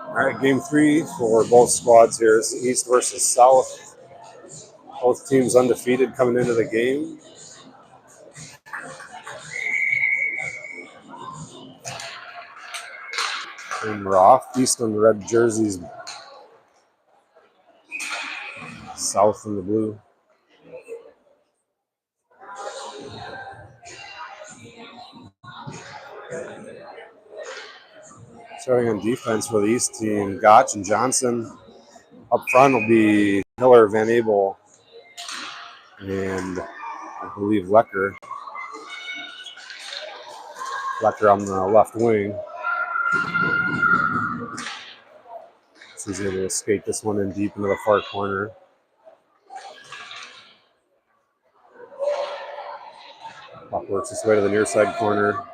All right, game 3 for both squads here. It's East versus South. Both teams undefeated coming into the game. And we're off. East on the red jerseys, South in the blue. Starting on defense for the East team, Gotch and Johnson. Up front will be Hiller, Van Abel, and I believe Lecker. Lecker on the left wing. So he's able to skate this one in deep into the far corner. Puck works his way to the near side corner.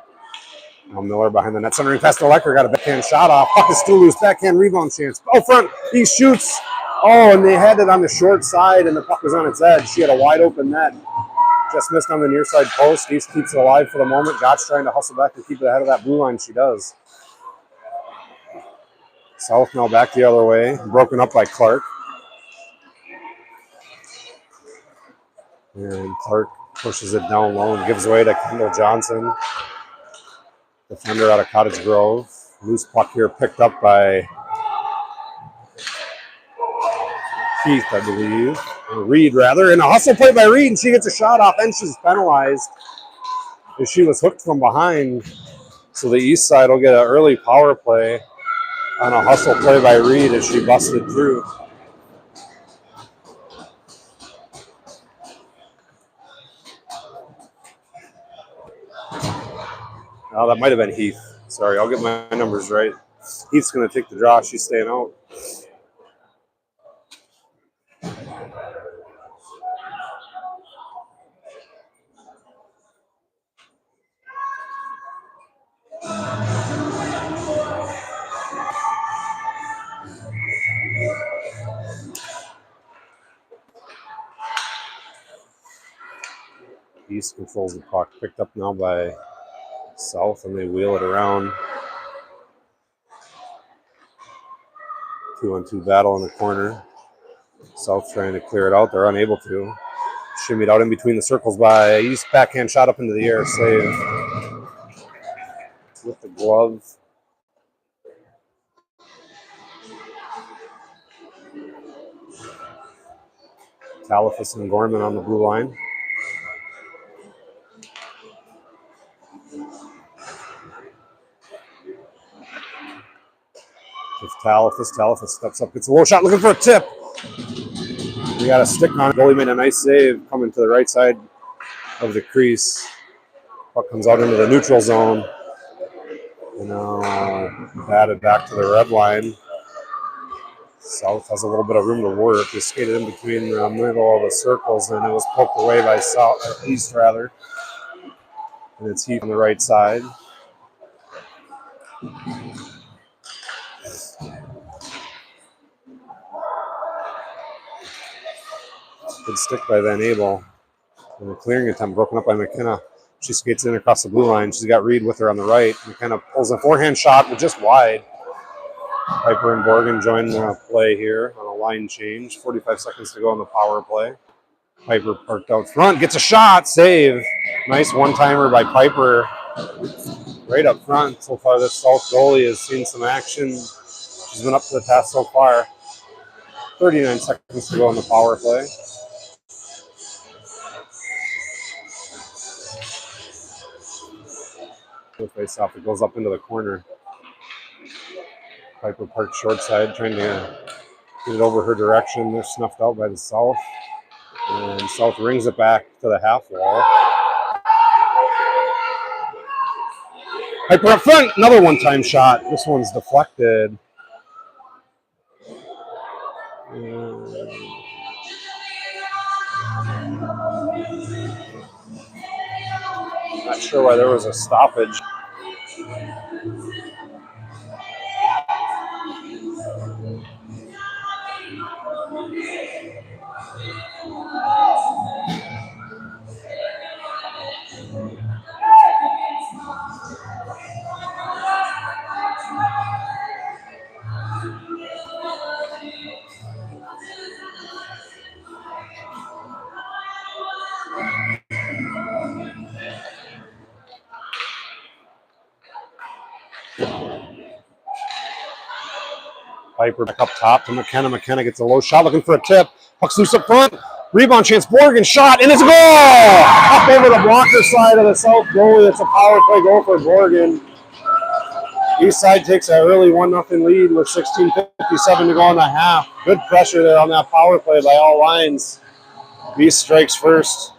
Now Miller behind the net, centering pass to Lecker, got a backhand shot off. Puck is still loose, backhand rebound chance. Oh, front, he shoots. Oh, and they had it on the short side, and the puck was on its edge. She had a wide open net. Just missed on the near side post. East keeps it alive for the moment. Gotch trying to hustle back and keep it ahead of that blue line. She does. South now back the other way, broken up by Clark. And Clark pushes it down low and gives way to Kendall Johnson, defender out of Cottage Grove. Loose puck here picked up by Keith, I believe. Or Reed, rather. And a hustle play by Reed, and she gets a shot off, and she's penalized as she was hooked from behind. So the East side will get an early power play on a hustle play by Reed as she busted through. Oh, that might have been Heath. Sorry, I'll get my numbers right. Heath's going to take the draw. She's staying out. East controls the puck. Picked up now by South, and they wheel it around. 2-on-2 battle in the corner. South trying to clear it out. They're unable to. Shimmied out in between the circles by East. Backhand shot up into the air. Save with the glove. Talifus and Gorman on the blue line. With Talifus steps up, gets a low shot, looking for a tip. We got a stick on it. Goalie made a nice save coming to the right side of the crease. Puck comes out into the neutral zone. Batted back to the red line. South has a little bit of room to work. He skated in between the middle of the circles, and it was poked away by East, rather. And it's Heat on the right side. Good stick by Van Abel. And the clearing attempt broken up by McKenna. She skates in across the blue line. She's got Reed with her on the right. McKenna pulls a forehand shot, but just wide. Piper and Borgen join the play here on a line change. 45 seconds to go on the power play. Piper parked out front, gets a shot, save. Nice one-timer by Piper right up front. So far, this South goalie has seen some action. She's been up to the task so far. 39 seconds to go on the power play. Face off, it goes up into the corner. Piper parked short side, trying to get it over her direction. They're snuffed out by the South. And South rings it back to the half wall. Piper up front, another one-time shot. This one's deflected. Not sure why there was a stoppage. Piper back up top to McKenna. McKenna gets a low shot, looking for a tip. Puck's loose up front. Rebound chance. Borgen shot, and it's a goal! Up over the blocker side of the South goalie. It's a power play goal for Borgen. East side takes an early 1-0 lead with 16:57 to go in the half. Good pressure there on that power play by all lines. East strikes first.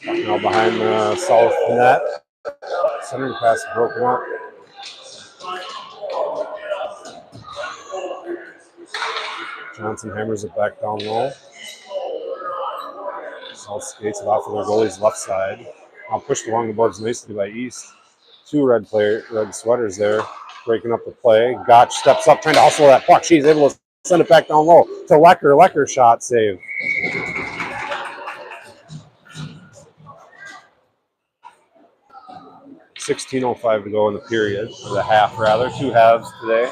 Now behind the South net. Centering pass broken up. Johnson hammers it back down low. South skates it off of their goalie's left side. Now pushed along the boards nicely by East. Two red sweaters there, breaking up the play. Gotch steps up, trying to hustle that puck. She's able to send it back down low to Lecker. Lecker shot save. $16:05 to go in the period, or the half rather. Two halves today.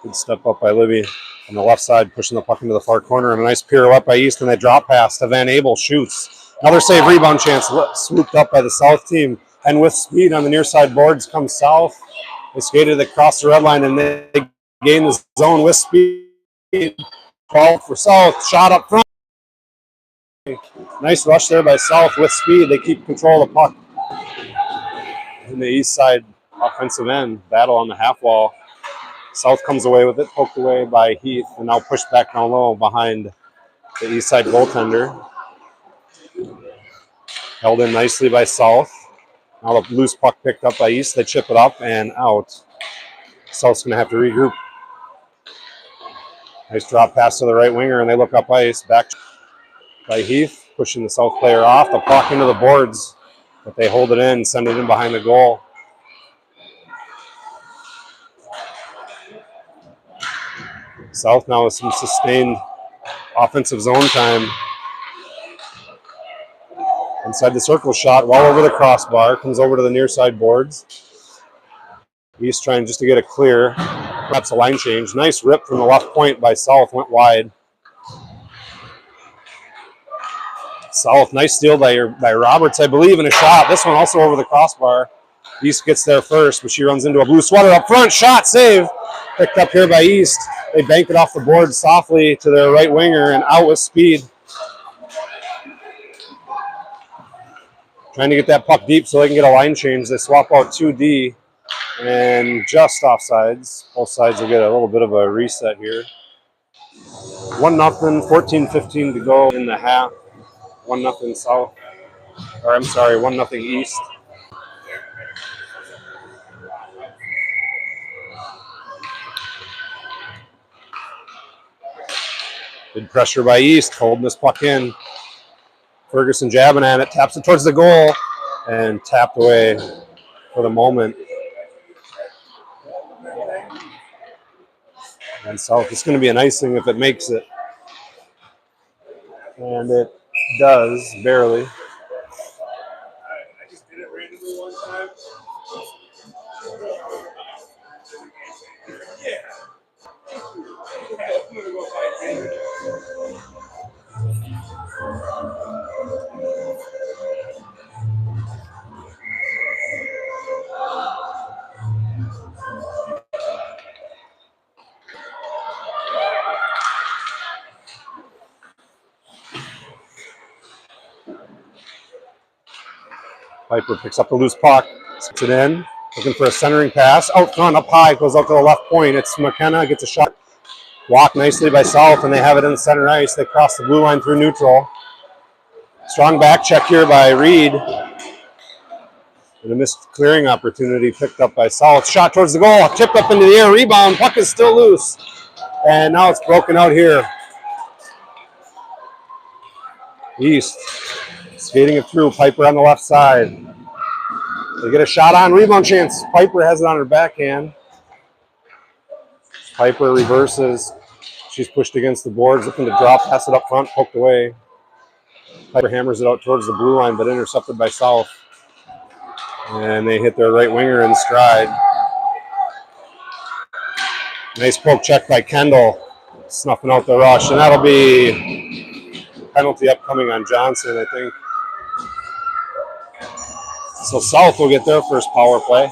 Good step up by Libby on the left side, pushing the puck into the far corner, and a nice pirouette by East, and that drop pass to Van Abel shoots. Another save, rebound chance, swooped up by the South team, and with speed on the near side boards comes South. They skated across the red line and they gained the zone with speed. Call for South. Shot up front. Nice rush there by South with speed. They keep control of the puck in the east side offensive end. Battle on the half wall. South comes away with it, poked away by Heath, and now pushed back down low behind the east side goaltender. Held in nicely by South. Now the loose puck picked up by East. They chip it up and out. South's going to have to regroup. Nice drop pass to the right winger, and they look up ice. Back by Heath, pushing the South player off. The puck into the boards, but they hold it in, send it in behind the goal. South now with some sustained offensive zone time. Inside the circle shot, well over the crossbar, comes over to the near side boards. East trying just to get it clear. Perhaps a line change. Nice rip from the left point by South, went wide. South, nice steal by Roberts, I believe, in a shot. This one also over the crossbar. East gets there first, but she runs into a blue sweater up front. Shot, save. Picked up here by East. They bank it off the board softly to their right winger and out with speed. Trying to get that puck deep so they can get a line change. They swap out 2D and just offsides. Both sides will get a little bit of a reset here. 1-0, 14:15 to go in the half. 1-0 South. Or I'm sorry, 1-0 East. Good pressure by East, holding this puck in. Ferguson jabbing at it, taps it towards the goal, and tapped away for the moment. And South, it's going to be an icing if it makes it. And it does, barely. Piper picks up the loose puck, sticks it in, looking for a centering pass. Out front, up high, goes out to the left point. It's McKenna, gets a shot. Blocked nicely by South, and they have it in the center ice. They cross the blue line through neutral. Strong back check here by Reed. And a missed clearing opportunity picked up by South. Shot towards the goal, tipped up into the air, rebound, puck is still loose. And now it's broken out here. East skating it through, Piper on the left side. They get a shot on, rebound chance. Piper has it on her backhand. Piper reverses. She's pushed against the boards, looking to drop, pass it up front, poked away. Piper hammers it out towards the blue line, but intercepted by South. And they hit their right winger in stride. Nice poke check by Kendall, snuffing out the rush. And that'll be penalty upcoming on Johnson, I think. So South will get their first power play.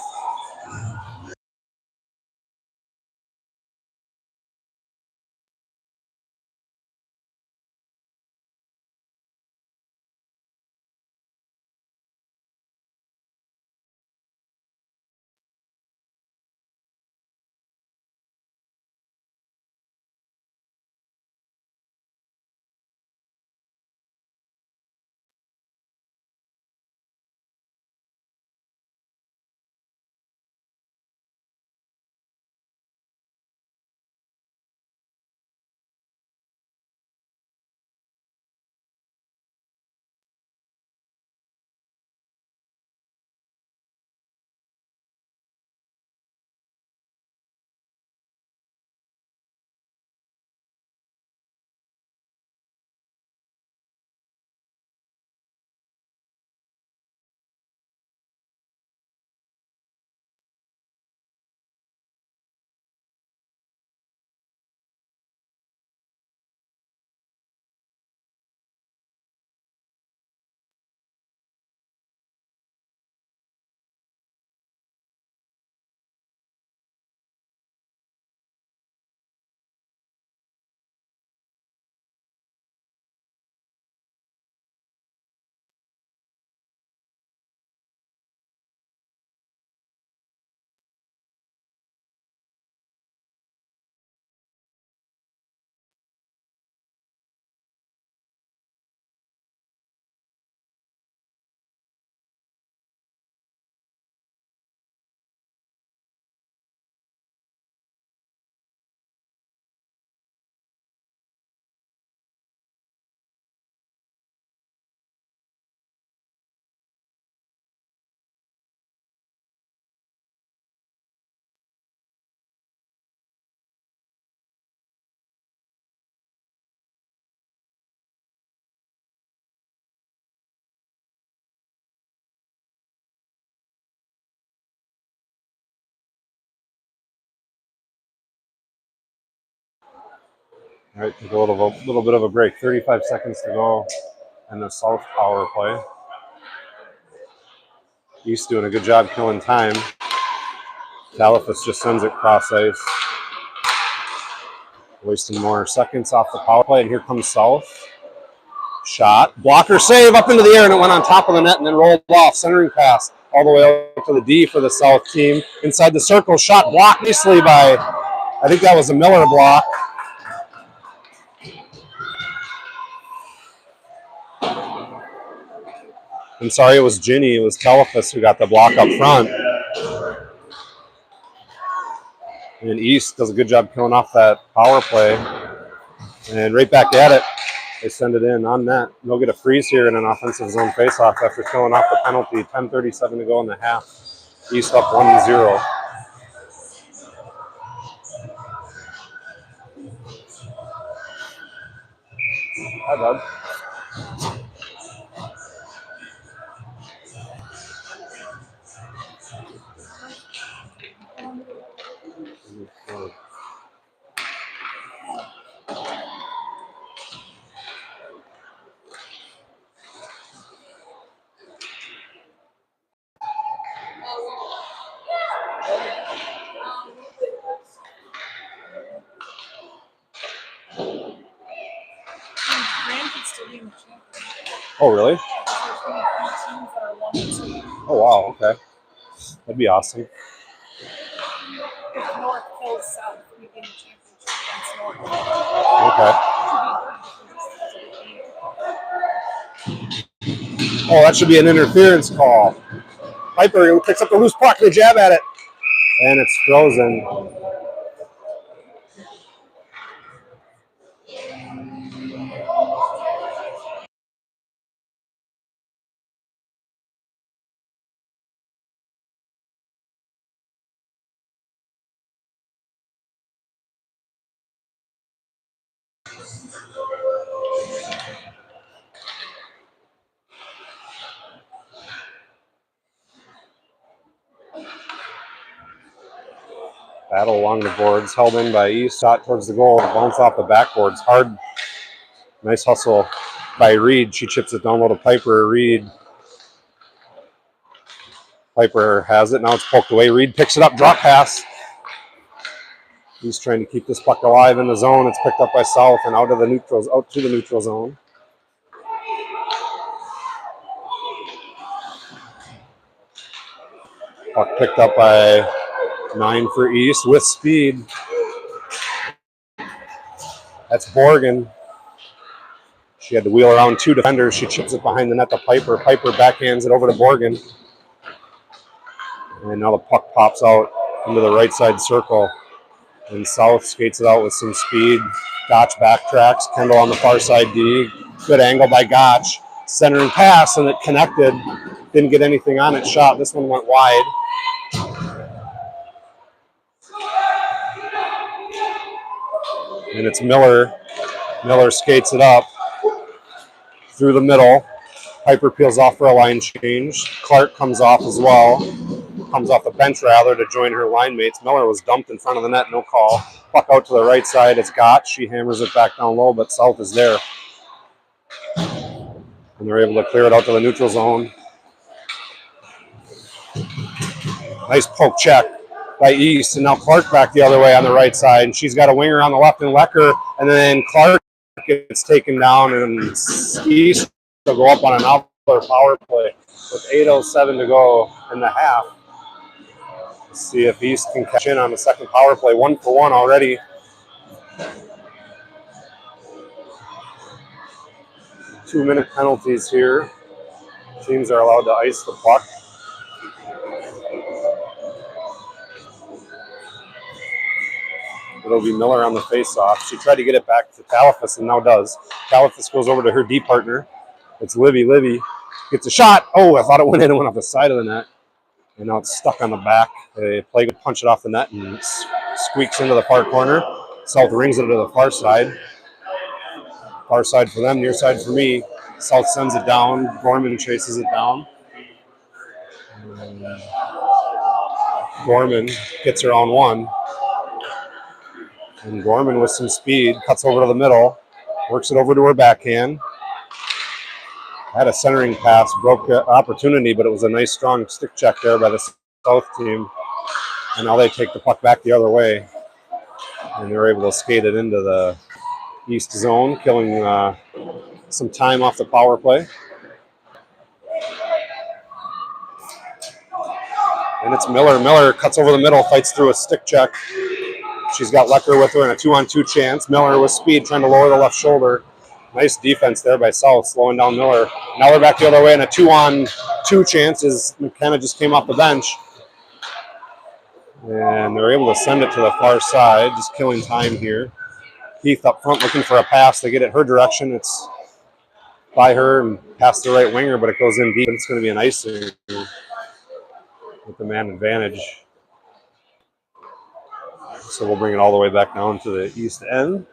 All right, take a little bit of a break. 35 seconds to go in the South power play. East doing a good job killing time. Caliphus just sends it cross ice. Wasting more seconds off the power play, and here comes South. Shot. Blocker save up into the air, and it went on top of the net and then rolled off. Centering pass all the way up to the D for the South team. Inside the circle, shot blocked nicely by, I think that was a Miller block. I'm sorry, it was Ginny. It was Caliphus who got the block up front. And East does a good job killing off that power play. And right back at it. They send it in on net. They'll get a freeze here in an offensive zone faceoff after killing off the penalty. 10:37 to go in the half. East up 1-0. Hi, bud. Oh, really? Oh, wow. Okay. That'd be awesome. If North kills South, we win the championship against North. Okay. Oh, that should be an interference call. Piper picks up the loose puck, they jab at it. And it's frozen. Battle along the boards, held in by East, shot towards the goal, bounce off the backboards. Hard, nice hustle by Reed. She chips it down low to Piper. Reed. Piper has it. Now it's poked away. Reed picks it up, drop pass. He's trying to keep this puck alive in the zone. It's picked up by South and out to the neutral zone. Puck picked up by 9 for East with speed. That's Borgen. She had to wheel around 2 defenders. She chips it behind the net to Piper. Piper backhands it over to Borgen. And now the puck pops out into the right side circle. And South skates it out with some speed. Gotch backtracks. Kendall on the far side D. Good angle by Gotch. Centering pass, and it connected. Didn't get anything on it. Shot. This one went wide. And it's Miller. Miller skates it up through the middle. Piper peels off for a line change. Clark comes off as well. Comes off the bench, rather, to join her line mates. Miller was dumped in front of the net, no call. Puck out to the right side. It's Gotch. She hammers it back down low, but South is there. And they're able to clear it out to the neutral zone. Nice poke check by East, and now Clark back the other way on the right side. And she's got a winger on the left and Lecker, and then Clark gets taken down, and East will go up on another power play with 8:07 to go in the half. Let's see if East can catch in on the second power play. 1-for-1 already. Two-minute penalties here. Teams are allowed to ice the puck. It'll be Miller on the face-off. She tried to get it back to Caliphus and now does. Caliphus goes over to her D partner. It's Livy. Livy gets a shot. Oh, I thought it went in and went off the side of the net. And now it's stuck on the back. They play to punch it off the net and squeaks into the far corner. South rings it to the far side. Far side for them, near side for me. South sends it down. Gorman chases it down. Gorman gets her on one. And Gorman with some speed, cuts over to the middle, works it over to her backhand. Had a centering pass, broke the opportunity, but it was a nice strong stick check there by the South team. And now they take the puck back the other way. And they're able to skate it into the East zone, killing some time off the power play. And it's Miller. Miller cuts over the middle, fights through a stick check. She's got Lecker with her in a 2-on-2 chance. Miller with speed, trying to lower the left shoulder. Nice defense there by South, slowing down Miller. Now they're back the other way in a 2-on-2 chance as McKenna just came off the bench. And they're able to send it to the far side, just killing time here. Heath up front looking for a pass. They get it her direction. It's by her and past the right winger, but it goes in deep. It's going to be an icing with the man advantage. So we'll bring it all the way back down to the east end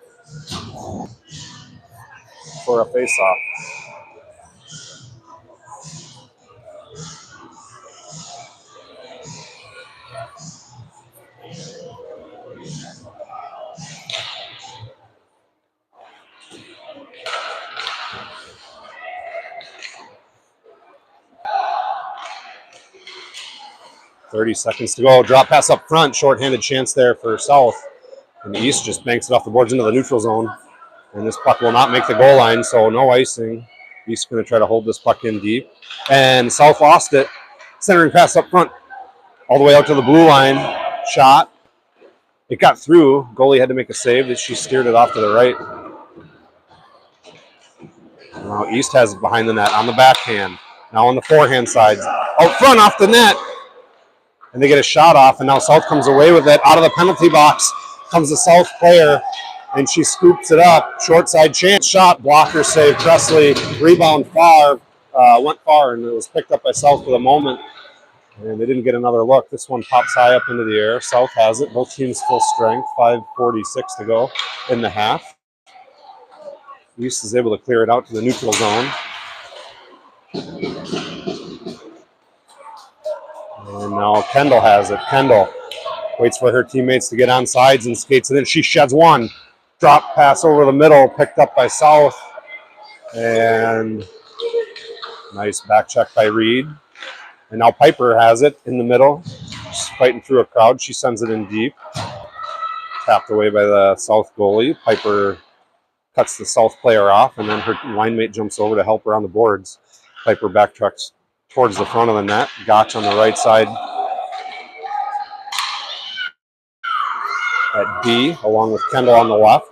for a face-off. .30 seconds to go. Drop pass up front. Short-handed chance there for South. And the East just banks it off the boards into the neutral zone. And this puck will not make the goal line, so no icing. East going to try to hold this puck in deep. And South lost it. Centering pass up front. All the way out to the blue line. Shot. It got through. Goalie had to make a save that she steered it off to the right. Now East has it behind the net on the backhand. Now on the forehand side. Out front off the net. And they get a shot off, and now South comes away with it. Out of the penalty box comes the South player, and she scoops it up. Short side chance, shot, blocker save. Presley, rebound far, went far, and it was picked up by South for the moment. And they didn't get another look. This one pops high up into the air. South has it. Both teams full strength. 5:46 to go in the half. East is able to clear it out to the neutral zone. And now Kendall has it. Kendall waits for her teammates to get on sides and skates it in. She sheds one. Drop pass over the middle, picked up by South. And nice back check by Reed. And now Piper has it in the middle. She's fighting through a crowd. She sends it in deep. Tapped away by the South goalie. Piper cuts the South player off, and then her line mate jumps over to help her on the boards. Piper backtracks towards the front of the net. Gotch on the right side at B, along with Kendall on the left.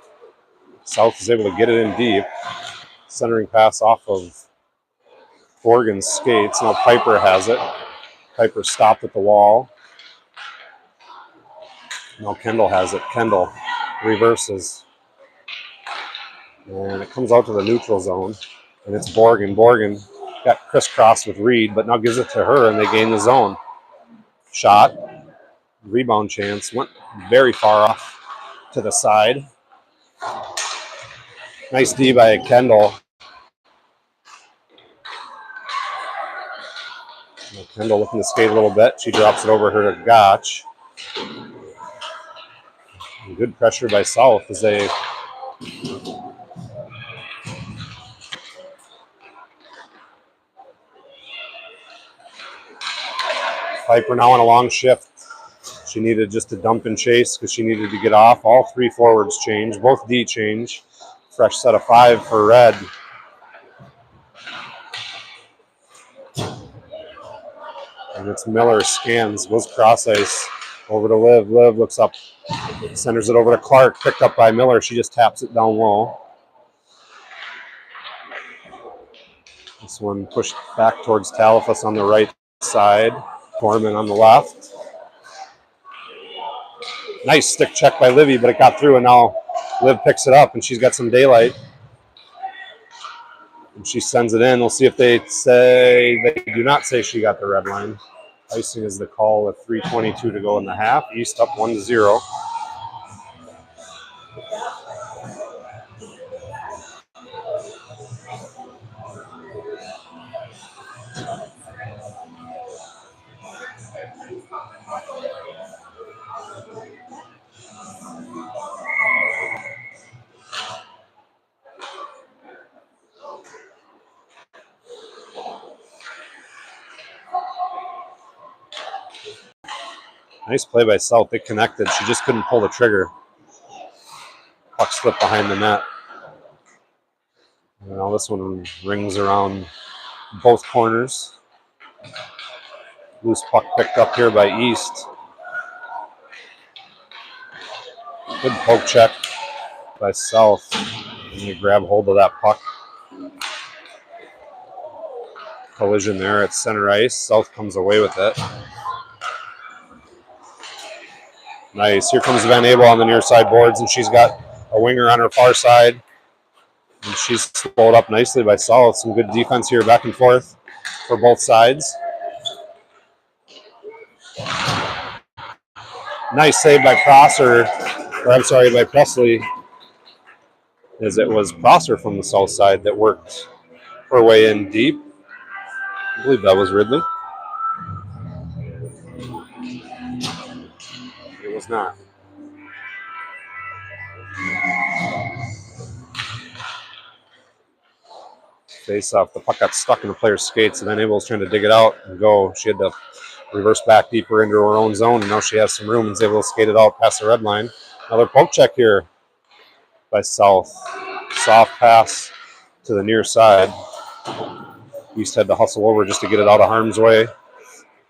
South is able to get it in deep. Centering pass off of Morgan's skates. Now Piper has it. Piper stopped at the wall. Now Kendall has it. Kendall reverses. And it comes out to the neutral zone. And it's Borgen. Borgen got crisscrossed with Reed, but now gives it to her, and they gain the zone. Shot. Rebound chance. Went very far off to the side. Nice D by Kendall. Kendall looking to skate a little bit. She drops it over her to Gotch. Good pressure by South as they Piper now on a long shift. She needed just to dump and chase because she needed to get off. All three forwards change. Both D change. Fresh set of 5 for Red. And it's Miller scans, goes cross ice over to Liv. Liv looks up, centers it over to Clark. Picked up by Miller. She just taps it down low. This one pushed back towards Talifas on the right side. Foreman on the left. Nice stick check by Livy, but it got through, and now Liv picks it up, and she's got some daylight. And she sends it in. We'll see if they say, they do not say she got the red line. Icing is the call with 3:22 to go in the half. East up 1-0. Nice play by South. They connected. She just couldn't pull the trigger. Puck slipped behind the net. Now this one rings around both corners. Loose puck picked up here by East. Good poke check by South. And you grab hold of that puck. Collision there at center ice. South comes away with it. Nice. Here comes Van Abel on the near side boards, and she's got a winger on her far side. And she's slowed up nicely by South. Some good defense here back and forth for both sides. Nice save by Prosser, or I'm sorry, by Presley, as it was Prosser from the south side that worked her way in deep. I believe that was Ridley. It was not. Face off. The puck got stuck in the player's skates, and then Abel was trying to dig it out and go. She had to reverse back deeper into her own zone, and now she has some room and is able to skate it out past the red line. Another poke check here by South. Soft pass to the near side. East had to hustle over just to get it out of harm's way.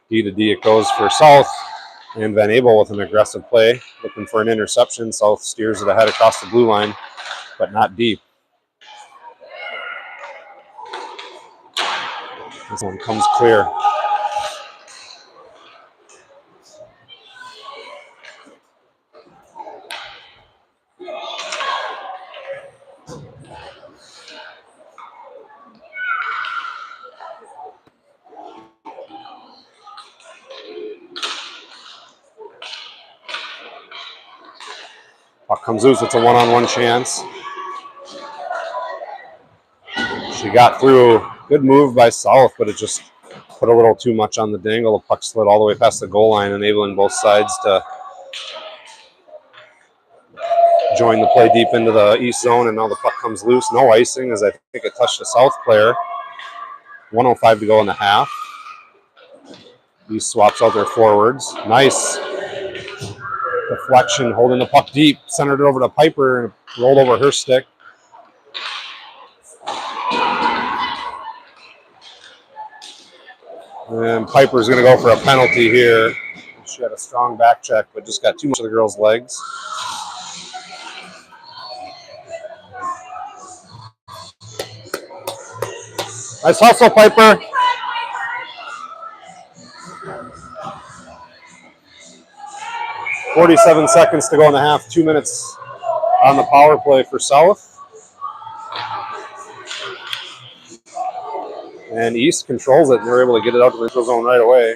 D to D it goes for South. And Van Abel with an aggressive play, looking for an interception. South steers it ahead across the blue line, but not deep. This one comes clear. Puck comes loose. It's a one-on-one chance. She got through. Good move by South, but it just put a little too much on the dangle. The puck slid all the way past the goal line, enabling both sides to join the play deep into the east zone, and now the puck comes loose. No icing, as I think it touched a South player. 1:05 to go in the half. East swaps out their forwards. Nice deflection, holding the puck deep, centered it over to Piper, and rolled over her stick. And Piper's going to go for a penalty here. She had a strong back check, but just got too much of the girl's legs. Nice hustle, Piper. .47 seconds to go in the half. 2 minutes on the power play for South. And East controls it, and they're able to get it out to the neutral zone right away.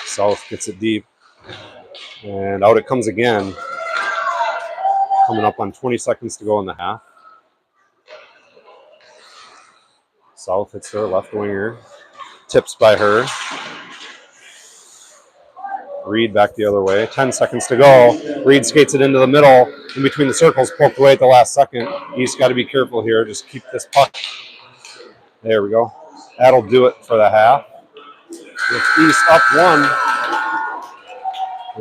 South gets it deep. And out it comes again. Coming up on 20 seconds to go in the half. South hits their left winger. Tips by her. Reed back the other way. 10 seconds to go. Reed skates it into the middle. In between the circles, poked away at the last second. He's got to be careful here. Just keep this puck. There we go. That'll do it for the half. With East up one.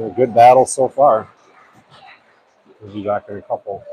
A good battle so far. We'll be back in a couple.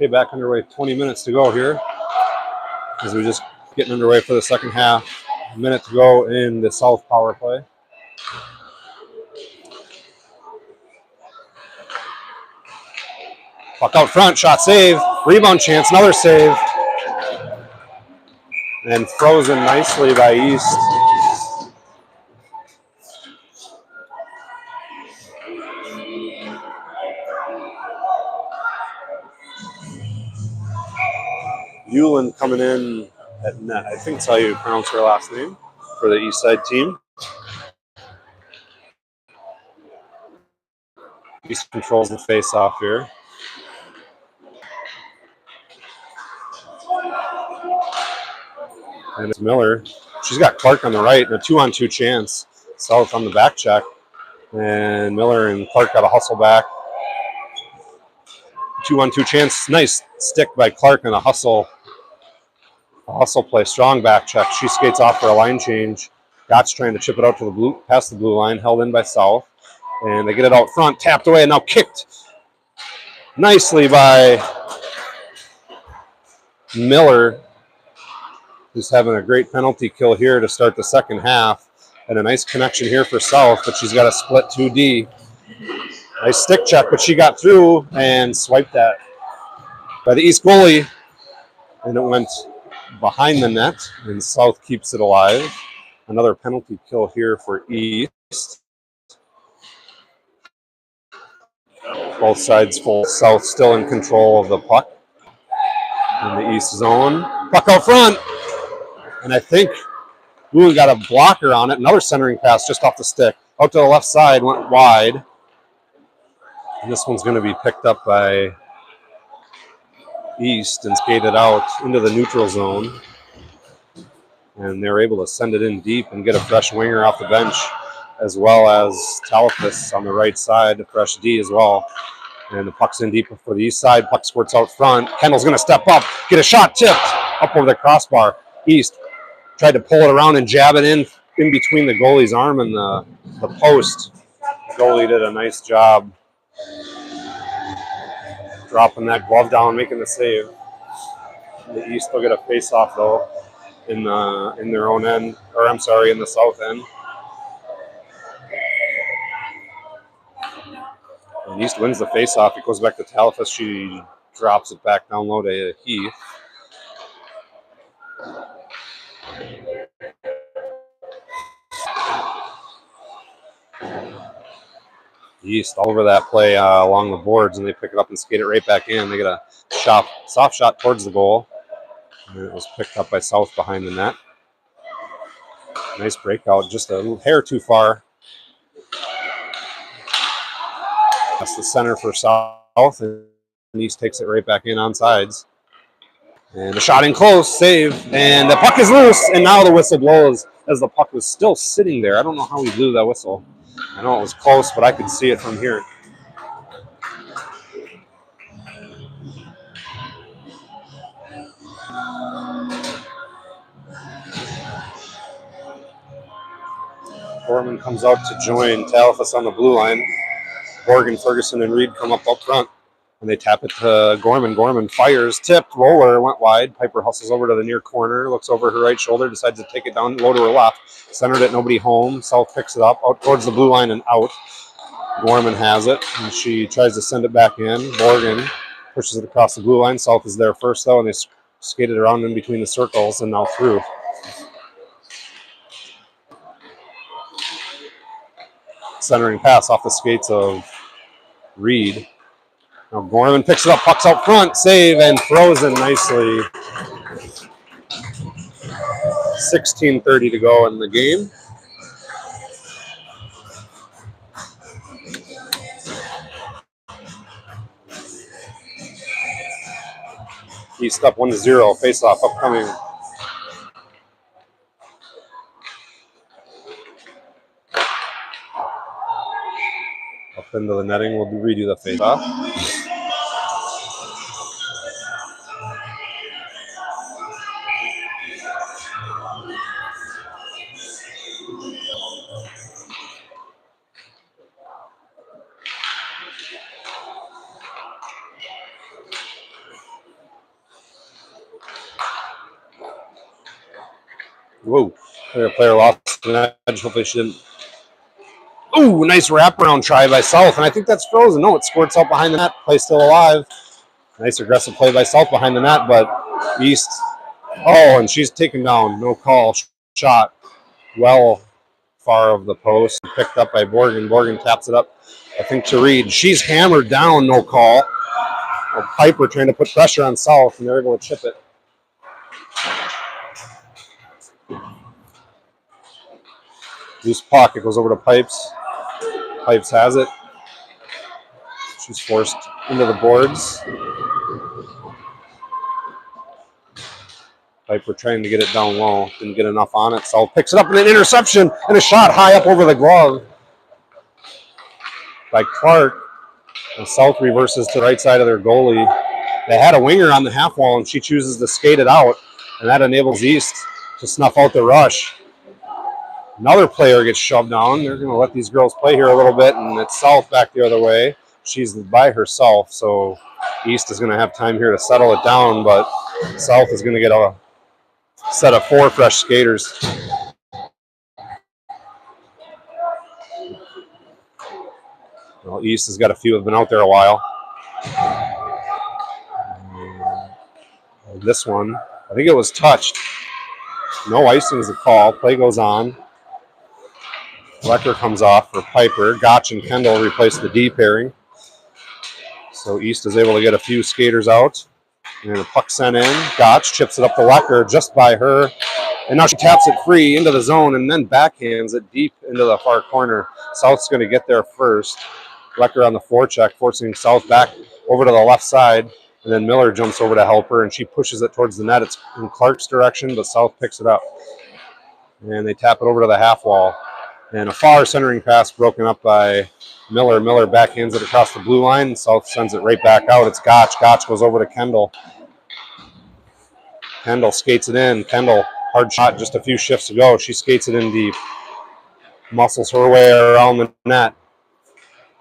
Okay, back underway. 20 minutes to go here as we just getting underway for the second half. A minute to go in the South power play. Puck out front, shot save, rebound chance, another save. And frozen nicely by East. Hewlin coming in at net. I think that's how you pronounce her last name for the East Side team. East controls the face-off here. And it's Miller. She's got Clark on the right and a 2-on-2 chance. South on the back check. And Miller and Clark got a hustle back. 2-on-2 chance. Nice stick by Clark and a hustle. A hustle play. Strong back check. She skates off for a line change. Gott's trying to chip it out to the blue, past the blue line, held in by South. And they get it out front, tapped away, and now kicked nicely by Miller, who's having a great penalty kill here to start the second half. And a nice connection here for South, but she's got to split 2D. Nice stick check, but she got through and swiped that by the East goalie. And it went behind the net, and South keeps it alive. Another penalty kill here for East. Both sides full. South still in control of the puck in the East zone. Puck out front. And I think Boone got a blocker on it. Another centering pass just off the stick. Out to the left side, went wide. And this one's going to be picked up by East and skated out into the neutral zone. And they're able to send it in deep and get a fresh winger off the bench, as well as Talifas on the right side, a fresh D as well. And the puck's in deep for the East side. Puck squirts out front. Kendall's going to step up, get a shot tipped up over the crossbar. East tried to pull it around and jab it in between the goalie's arm and the post. The goalie did a nice job dropping that glove down, making the save. The East will get a face-off, though, in their own end, or I'm sorry, in the south end. And East wins the face-off. It goes back to Talifas. She drops it back down low to Heath. East all over that play along the boards, and they pick it up and skate it right back in. They get a soft shot towards the goal, and it was picked up by South behind the net. Nice breakout, just a little hair too far. That's the center for South, and East takes it right back in on sides. And the shot in close, save, and the puck is loose, and now the whistle blows as the puck was still sitting there. I don't know how he blew that whistle. I know it was close, but I could see it from here. Gorman comes out to join Talifas on the blue line. Morgan, Ferguson, and Reed come up front, and they tap it to Gorman. Gorman fires, tipped, roller, went wide. Piper hustles over to the near corner, looks over her right shoulder, decides to take it down low to her left. Centered it, nobody home. South picks it up, out towards the blue line and out. Gorman has it, and she tries to send it back in. Morgan pushes it across the blue line. South is there first, though, and they skated around in between the circles and now through. Centering pass off the skates of Reed. Now Gorman picks it up, pucks out front, save, and frozen nicely. 16:30 to go in the game. East up 1-0, face-off upcoming. Up into the netting, we'll redo the face-off. Whoa. Player lost an edge. Hopefully she didn't. Ooh, nice wraparound try by South. And I think that's frozen. No, it squirts out behind the net. Play still alive. Nice aggressive play by South behind the net, but East. Oh, and she's taken down. No call. Shot well far of the post. Picked up by Borgen. Borgen taps it up, I think, to Reed. She's hammered down. No call. Piper trying to put pressure on South, and they're able to chip it. Loose puck. It goes over to Pipes. Pipes has it. She's forced into the boards. Piper trying to get it down low. Didn't get enough on it. South picks it up and an interception and a shot high up over the glove by Clark. And South reverses to the right side of their goalie. They had a winger on the half wall, and she chooses to skate it out, and that enables East to snuff out the rush. Another player gets shoved down. They're going to let these girls play here a little bit, and it's South back the other way. She's by herself, so East is going to have time here to settle it down, but South is going to get a set of 4 fresh skaters. Well, East has got a few, have been out there a while. This one, I think it was touched. No icing is the call. Play goes on. Lecker comes off for Piper. Gotch and Kendall replace the D pairing. So East is able to get a few skaters out. And the puck sent in. Gotch chips it up to Lecker just by her. And now she taps it free into the zone and then backhands it deep into the far corner. South's going to get there first. Lecker on the forecheck, forcing South back over to the left side. And then Miller jumps over to help her, and she pushes it towards the net. It's in Clark's direction, but South picks it up. And they tap it over to the half wall. And a far centering pass broken up by Miller. Miller backhands it across the blue line. South sends it right back out. It's Gotch. Gotch goes over to Kendall. Kendall skates it in. Kendall, hard shot just a few shifts to go. She skates it in deep. Muscles her way around the net.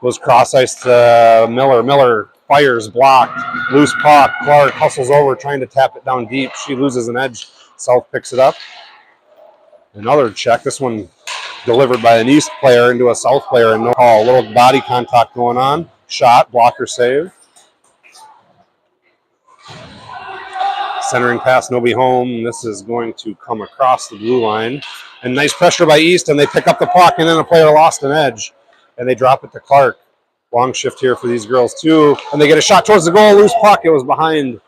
Goes cross ice to Miller. Miller fires, blocked. Loose puck. Clark hustles over, trying to tap it down deep. She loses an edge. South picks it up. Another check. This one delivered by an East player into a South player, and no call. A little body contact going on. Shot, blocker save. Centering pass, nobody home. This is going to come across the blue line. And nice pressure by East, and they pick up the puck, and then a player lost an edge. And they drop it to Clark. Long shift here for these girls, too. And they get a shot towards the goal. Loose puck. It was behind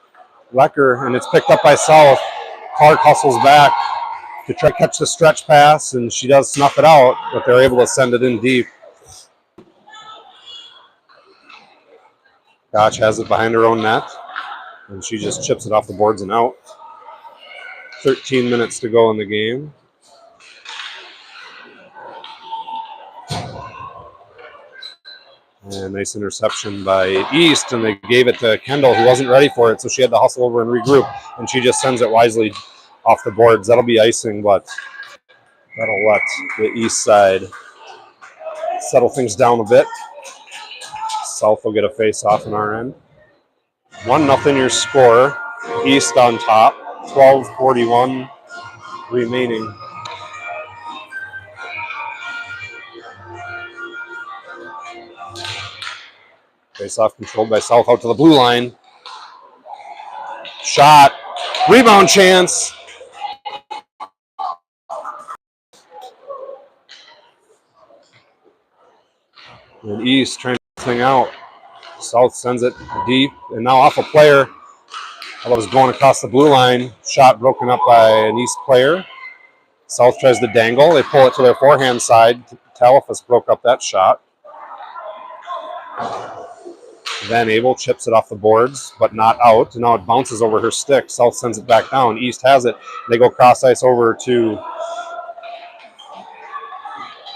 Lecker, and it's picked up by South. Clark hustles back to try to catch the stretch pass, and she does snuff it out, but they're able to send it in deep. Gotch has it behind her own net, and she just chips it off the boards and out. 13 minutes to go in the game. And nice interception by East, and they gave it to Kendall, who wasn't ready for it, so she had to hustle over and regroup, and she just sends it wisely off the boards. That'll be icing, but that'll let the East side settle things down a bit. South will get a face-off on our end. 1-0 your score. East on top. 12:41 remaining. Face-off controlled by South out to the blue line. Shot. Rebound chance. And East trying to thing out. South sends it deep, and now off a player. That was going across the blue line. Shot broken up by an East player. South tries to dangle. They pull it to their forehand side. Talifas broke up that shot. Van Abel chips it off the boards, but not out. And now it bounces over her stick. South sends it back down. East has it. They go cross ice over to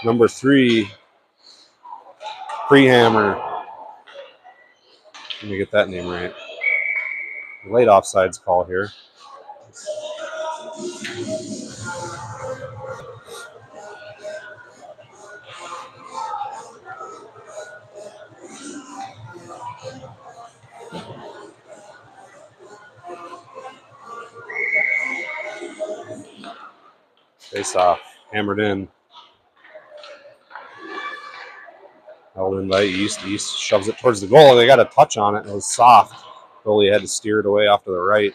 number 3, Prehammer. Let me get that name right. Late offsides call here. Face off, hammered in. Held in by East. East shoves it towards the goal. They got a touch on it. It was soft. Goalie had to steer it away off to the right.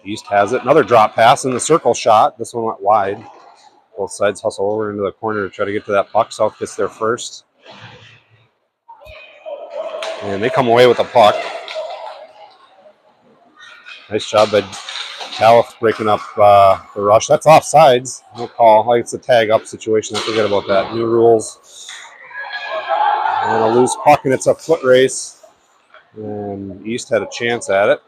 East has it. Another drop pass in the circle shot. This one went wide. Both sides hustle over into the corner to try to get to that puck. South gets there first. And they come away with the puck. Nice job by Calif breaking up the rush. That's offsides. No call. Like it's a tag up situation. I forget about that. New rules. And a loose puck, and it's a foot race. And East had a chance at it.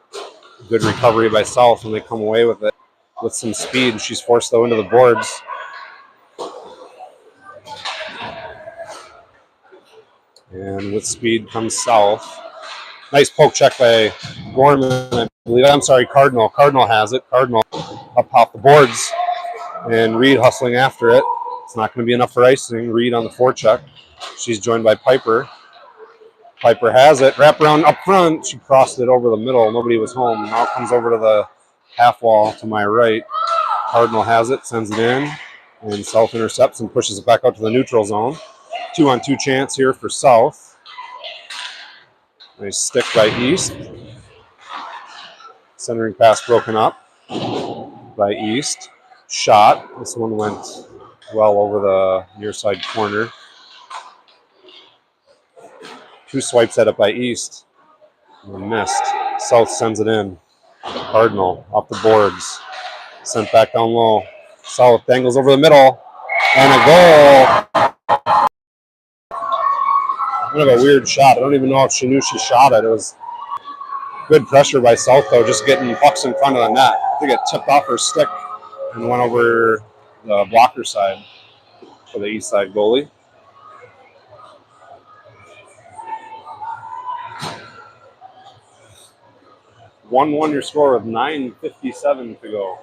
Good recovery by South, and they come away with it with some speed. She's forced, though, into the boards. And with speed comes South. Nice poke check by Gorman, I believe. I'm sorry, Cardinal. Cardinal has it. Cardinal up off the boards. And Reed hustling after it. It's not going to be enough for icing. Reed on the forecheck. She's joined by Piper. Piper has it. Wrap around up front. She crossed it over the middle. Nobody was home. Now it comes over to the half wall to my right. Cardinal has it, sends it in, and South intercepts and pushes it back out to the neutral zone. 2-on-2 chance here for South. Nice stick by East. Centering pass broken up by East. Shot. This one went well over the near side corner. 2 swipes at it by East. And missed. South sends it in. Cardinal off the boards. Sent back down low. South dangles over the middle. And a goal. Kind of a weird shot. I don't even know if she knew she shot it. It was good pressure by South, though, just getting pucks in front of the net. I think it tipped off her stick and went over the blocker side for the East side goalie. 1-1 your score with 9:57 to go.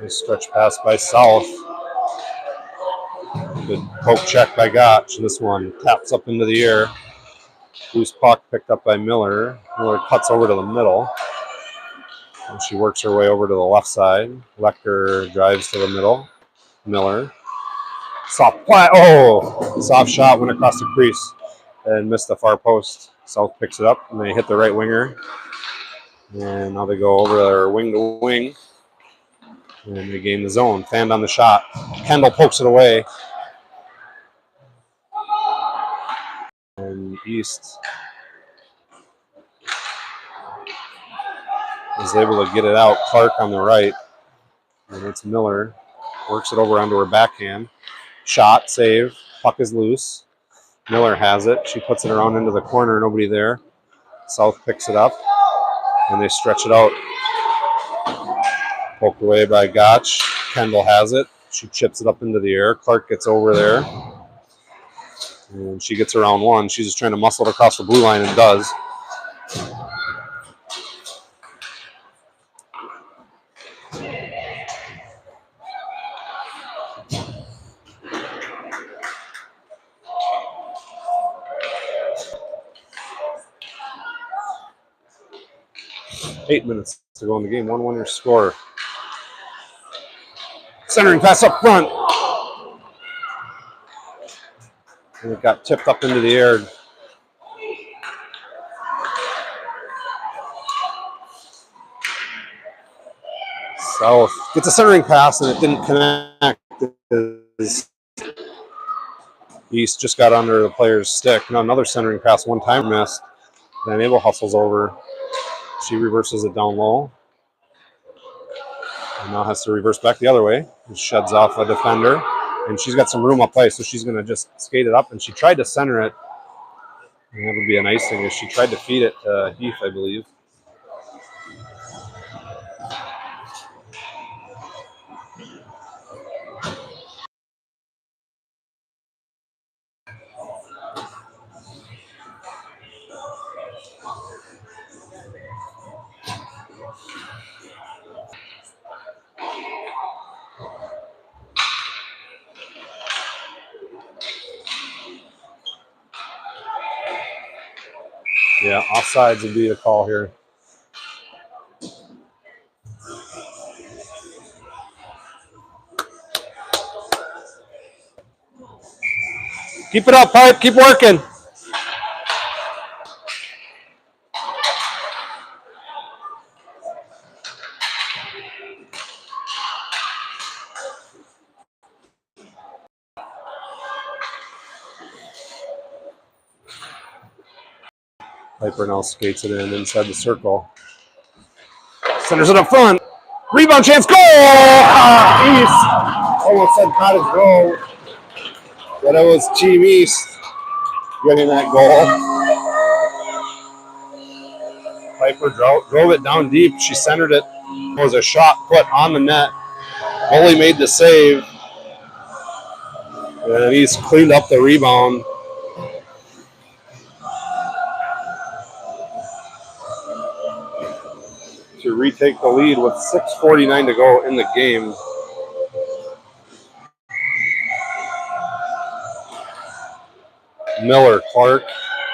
Nice stretch pass by South. Good poke check by Gotch. This one taps up into the air. Loose puck picked up by Miller. Miller cuts over to the middle. And she works her way over to the left side. Lecter drives to the middle. Miller. Soft play. Oh! Soft shot went across the crease and missed the far post. South picks it up and they hit the right winger. And now they go over their wing to wing. And they gain the zone. Fanned on the shot. Kendall pokes it away. And East is able to get it out. Clark on the right. And it's Miller. Works it over onto her backhand. Shot, save. Puck is loose. Miller has it. She puts it around into the corner. Nobody there. South picks it up. And they stretch it out. Poked away by Gotch. Kendall has it. She chips it up into the air. Clark gets over there. And she gets around one. She's just trying to muscle it across the blue line and does. Eight minutes to go in the game. 1-1 your score. Centering pass up front. And it got tipped up into the air. South gets a centering pass and it didn't connect. East just got under the player's stick. Now another centering pass, one time missed. Then Abel hustles over. She reverses it down low. And now has to reverse back the other way. And sheds off a defender. And she's got some room up ice, so she's going to just skate it up. And she tried to center it. And that would be an icing if she tried to feed it to Heath, I believe. Yeah, offsides would be the call here. Keep it up, Pipe. Keep working. Piper now skates it in inside the circle. Centers it up front. Rebound chance. Goal! East. Almost said Cottage Grove, but it was Team East getting that goal. Piper drove it down deep. She centered it. It was a shot put on the net. Goalie made the save. And he's cleaned up the rebound. To retake the lead with 6:49 to go in the game. Miller, Clark,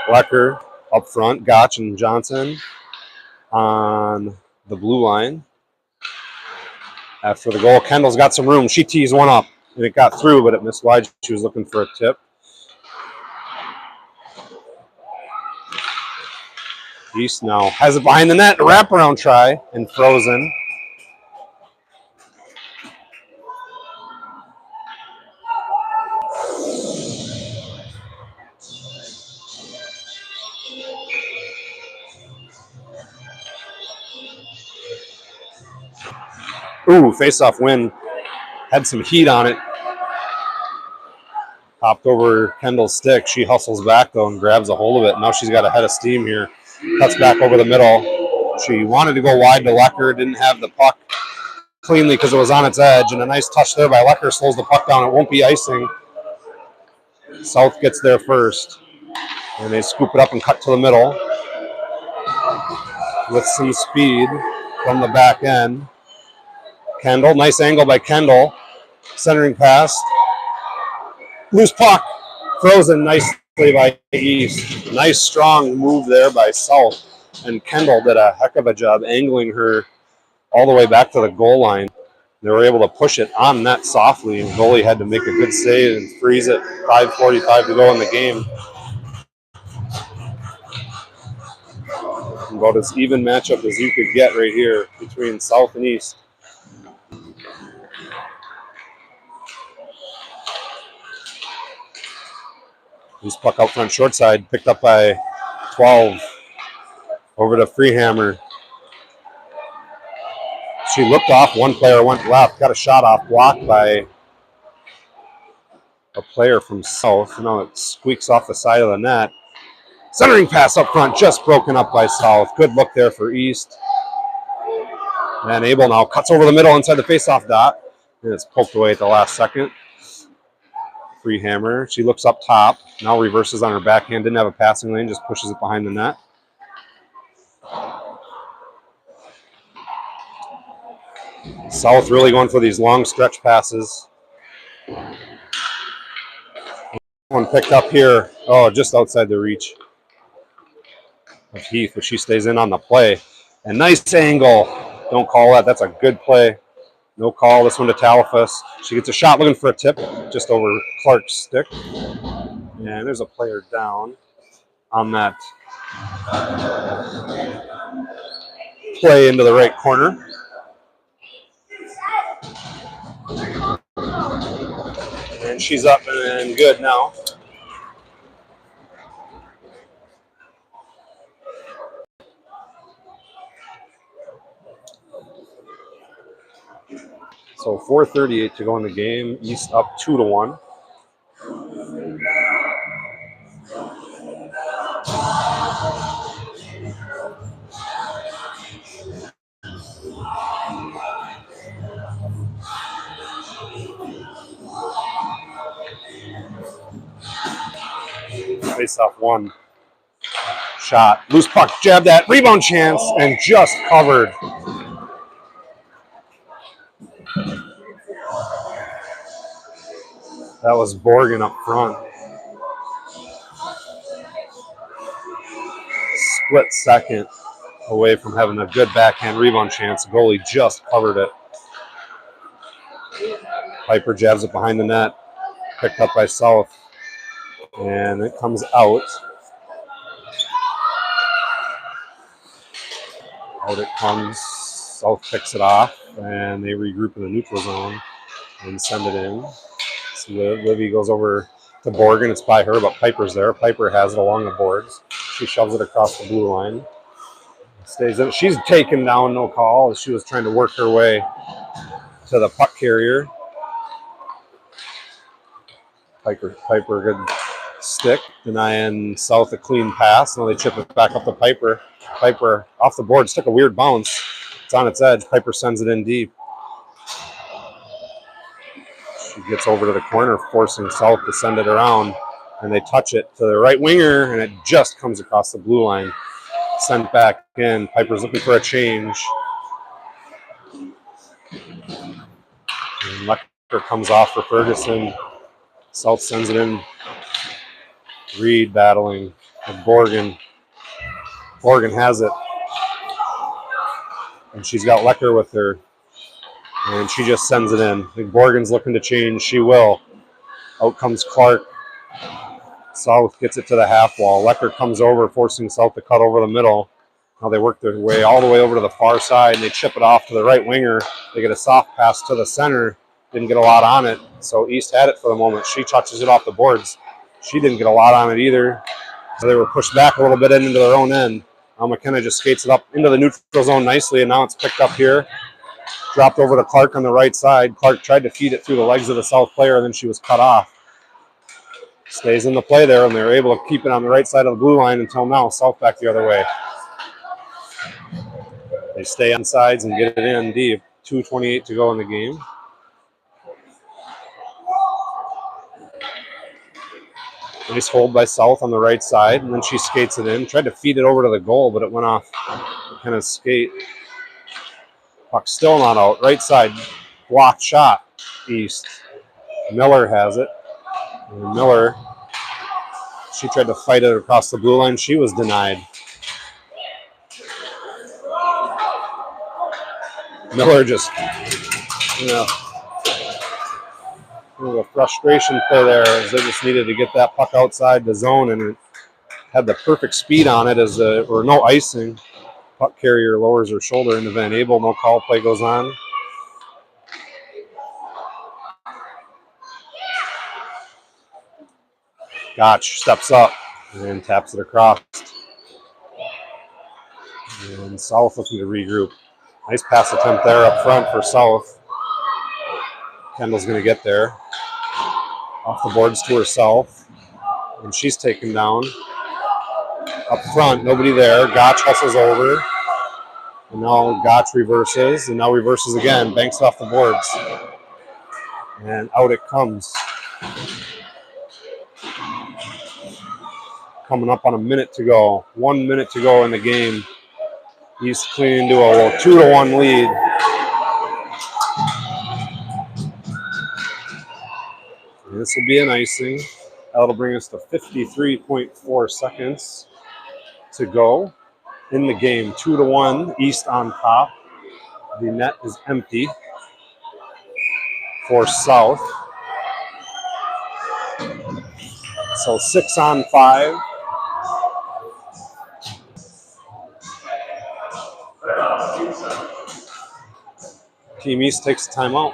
Lecker up front, Gotch and Johnson on the blue line. After the goal, Kendall's got some room. She tees one up, and it got through, but it missed wide. She was looking for a tip. East now has it behind the net, a wraparound try, and Frozen. Ooh, face-off win. Had some heat on it. Popped over Kendall's stick. She hustles back, though, and grabs a hold of it. Now she's got a head of steam here. Cuts back over the middle. She wanted to go wide to Lecker. Didn't have the puck cleanly because it was on its edge. And a nice touch there by Lecker slows the puck down. It won't be icing. South gets there first. And they scoop it up and cut to the middle with some speed from the back end. Kendall, nice angle by Kendall. Centering pass. Loose puck. Frozen nicely by East. Nice strong move there by South. And Kendall did a heck of a job angling her all the way back to the goal line. They were able to push it on net softly, and goalie had to make a good save and freeze it. 5:45 to go in the game. About as even matchup as you could get right here between South and East. Loose puck out front, short side, picked up by 12. Over to Freehammer. She looked off. One player went left. Got a shot off, blocked by a player from South. Now it squeaks off the side of the net. Centering pass up front, just broken up by South. Good look there for East. And Abel now cuts over the middle inside the faceoff dot. And it's poked away at the last second. Freehammer. She looks up top. Now reverses on her backhand. Didn't have a passing lane, just pushes it behind the net. South really going for these long stretch passes. One picked up here. Oh, just outside the reach of Heath, but she stays in on the play. And nice angle. Don't call that. That's a good play. No call. This one to Talifus. She gets a shot looking for a tip just over Clark's stick. And there's a player down on that play into the right corner. And she's up and good now. So 4:38 to go in the game. East up 2-1. Face off one. Shot. Loose puck. Jab that. Rebound chance. And just covered. That was Borgen up front. split second away from having a good backhand rebound chance. The goalie just covered it. Piper jabs it behind the net, picked up by South, and it comes out. Out it comes. South picks it off, and they regroup in the neutral zone and send it in. So Livy goes over to Borgen. It's by her, but Piper's there. Piper has it along the boards. She shoves it across the blue line. Stays in. She's taken down, no call, as she was trying to work her way to the puck carrier. Piper, good stick, denying South a clean pass. Now they chip it back up to Piper. Piper off the boards, took a weird bounce. It's on its edge. Piper sends it in deep. She gets over to the corner, forcing South to send it around, and they touch it to the right winger, and it just comes across the blue line. Sent back in. Piper's looking for a change. And Lecker comes off for Ferguson. South sends it in. Reed battling with Borgen. Borgen has it. And she's got Lecker with her. And she just sends it in. I think Borgen's looking to change. She will. Out comes Clark. South gets it to the half wall. Lecker comes over, forcing South to cut over the middle. Now they work their way all the way over to the far side, and they chip it off to the right winger. They get a soft pass to the center. Didn't get a lot on it, so East had it for the moment. She touches it off the boards. She didn't get a lot on it either. So they were pushed back a little bit into their own end. Now McKenna just skates it up into the neutral zone nicely, and now it's picked up here. Dropped over to Clark on the right side. Clark tried to feed it through the legs of the South player, and then she was cut off. Stays in the play there, and they're able to keep it on the right side of the blue line until now. South back the other way. They stay on sides and get it in deep. 2:28 to go in the game. Nice hold by South on the right side, and then she skates it in. Tried to feed it over to the goal, but it went off kind of skate. Puck still not out. Right side, blocked shot, East. Miller has it. And Miller, she tried to fight it across the blue line. She was denied. Miller just, a little frustration play there as they just needed to get that puck outside the zone, and it had the perfect speed on it as or no icing. Puck carrier lowers her shoulder into Van Abel. No call. Play goes on. Gotch steps up and taps it across. And South looking to regroup. Nice pass attempt there up front for South. Kendall's going to get there. Off the boards to herself. And she's taken down. Up front, nobody there. Gotch hustles over. And now Gotch reverses. And now reverses again. Banks off the boards. And out it comes. Coming up on a minute to go. 1 minute to go in the game. He's clean into a 2-1 lead. And this will be an icing. That'll bring us to 53.4 seconds to go in the game. 2-1, East on top. The net is empty for South. So 6-on-5. Team East takes a timeout.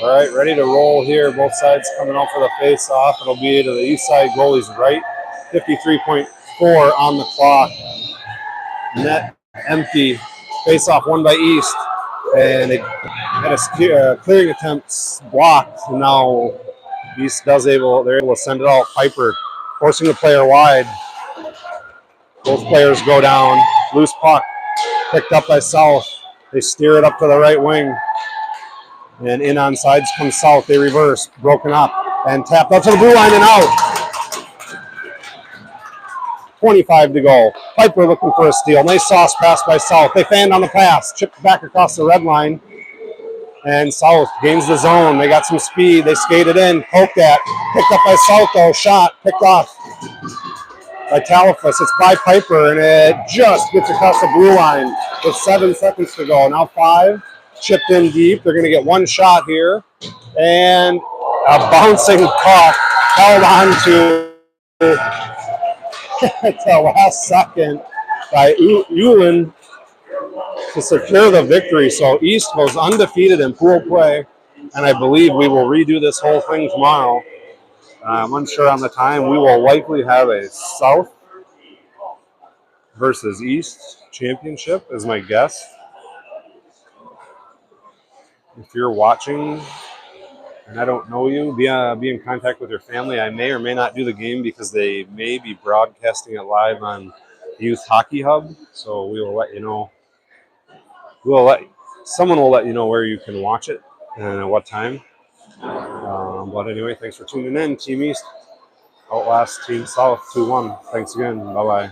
All right, ready to roll here. Both sides coming out for the face-off. It'll be to the east side goalie's right. 53.4 on the clock. Net empty. Face-off won by East. And they had a clearing attempt blocked. And now East they're able to send it out. Piper forcing the player wide. Both players go down. Loose puck picked up by South. They steer it up to the right wing. And in on sides comes South. They reverse. Broken up. And tapped up to the blue line and out. 25 to go. Piper looking for a steal. Nice sauce pass by South. They fanned on the pass. Chipped back across the red line. And South gains the zone. They got some speed. They skated in. Poked at. Picked up by South though. Shot. Picked off by Talifus. It's by Piper. And it just gets across the blue line with 7 seconds to go. Now 5. Chipped in deep. They're going to get one shot here. And a bouncing puck held on to at the last second by Ulen to secure the victory. So East goes undefeated in pool play. And I believe we will redo this whole thing tomorrow. I'm unsure on the time. We will likely have a South versus East championship is my guess. If you're watching and I don't know you, be in contact with your family. I may or may not do the game because they may be broadcasting it live on Youth Hockey Hub. So we will let you know. Someone will let you know where you can watch it and at what time. But anyway, thanks for tuning in. Team East outlast Team South 2-1. Thanks again. Bye-bye.